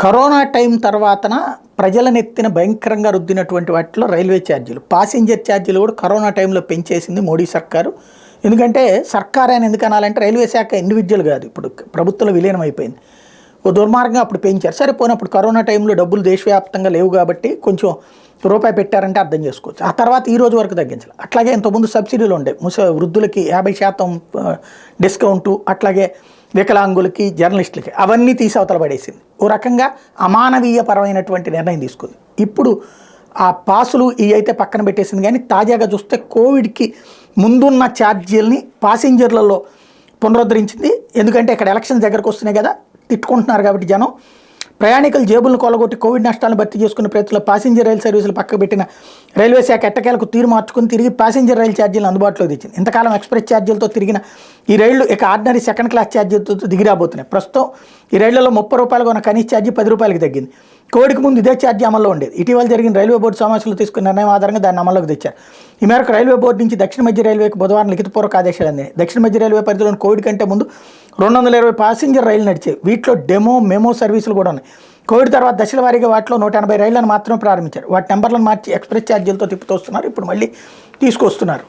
Corona time తర్వాతన ప్రజలనెత్తిన భయంకరంగా రుద్దినటువంటి వాటిలో రైల్వే ఛార్జీలు, పాసింజర్ ఛార్జీలు కూడా కరోనా టైంలో పెంచేసింది మోడీ సర్కారు. ఎందుకంటే సర్కార్ అని ఎందుకు అనాలంటే రైల్వే శాఖ ఇండివిజువల్ కాదు, ఇప్పుడు ప్రభుత్వంలో విలీనం అయిపోయింది. ఓ దుర్మార్గంగా అప్పుడు పెంచారు. సరే పోయినప్పుడు కరోనా టైంలో డబ్బులు దేశవ్యాప్తంగా లేవు కాబట్టి కొంచెం రూపాయి పెట్టారంటే అర్థం చేసుకోవచ్చు. ఆ తర్వాత ఈ రోజు వరకు తగ్గించాలి. అట్లాగే ఇంతకుముందు సబ్సిడీలు ఉండే వృద్ధులకి 50% డిస్కౌంటు, అట్లాగే వికలాంగులకి, జర్నలిస్టులకి అవన్నీ తీసి అవతల పడేసింది. ఓ రకంగా అమానవీయపరమైనటువంటి నిర్ణయం తీసుకుంది. ఇప్పుడు ఆ పాసులు ఇవి అయితే పక్కన పెట్టేసింది. కానీ తాజాగా చూస్తే కోవిడ్కి ముందున్న ఛార్జీలని పాసింజర్లలో పునరుద్ధరించింది. ఎందుకంటే ఇక్కడ ఎలక్షన్స్ దగ్గరకు వస్తున్నాయి కదా, తిట్టుకుంటున్నారు కాబట్టి జనం. ప్రయాణికులు జేబులను కొలగొట్టి కోవిడ్ నష్టాలను భర్తీ చేసుకునే ప్రయత్నంలో ప్యాసింజర్ రైలు సర్వీసులు పక్కకు పెట్టిన రైల్వే శాఖ ఎట్టకేలకు తీరు మార్చుకుని తిరిగి ప్యాసింజర్ రైలు ఛార్జీలను అందుబాటులోకి తెచ్చింది. ఇంతకాలం ఎక్స్ప్రెస్ ఛార్జీలతో తిరిగిన ఈ రైళ్లు ఇక ఆర్డినరీ సెకండ్ క్లాస్ ఛార్జీలతో దిగిరాబోతున్నాయి. ప్రస్తుతం ఈ రైళ్లలో 30 రూపాయలుగా ఉన్న కనీస ఛార్జీ 10 రూపాయలకి తగ్గింది. కోవిడ్కి ముందు ఇదే ఛార్జీ అమల్లో ఉండేది. ఇటీవల జరిగిన రైల్వే బోర్డు సమావేశంలో తీసుకున్న నిర్ణయం ఆధారంగా దాన్ని అమల్లోకి తెచ్చారు. ఈ మేరకు రైల్వే బోర్డు నుంచి దక్షిణ మధ్య రైల్వేకి బుధవారం లిఖితపూర్వక ఆదేశాలు అందినాయి. దక్షిణ మధ్య రైల్వే పరిధిలోని కోవిడ్ కంటే ముందు 220 ప్యాసింజర్ రైళ్లు నడిచాయి. వీటిలో డెమో, మెమో సర్వీసులు కూడా ఉన్నాయి. కోవిడ్ తర్వాత దశల వారీగా వాటిలో 180 రైళ్లను మాత్రమే ప్రారంభించారు. వాటి నెంబర్లను మార్చి ఎక్స్ప్రెస్ ఛార్జీలతో తిప్పుతూ వస్తున్నారు. ఇప్పుడు మళ్ళీ తీసుకొస్తున్నారు.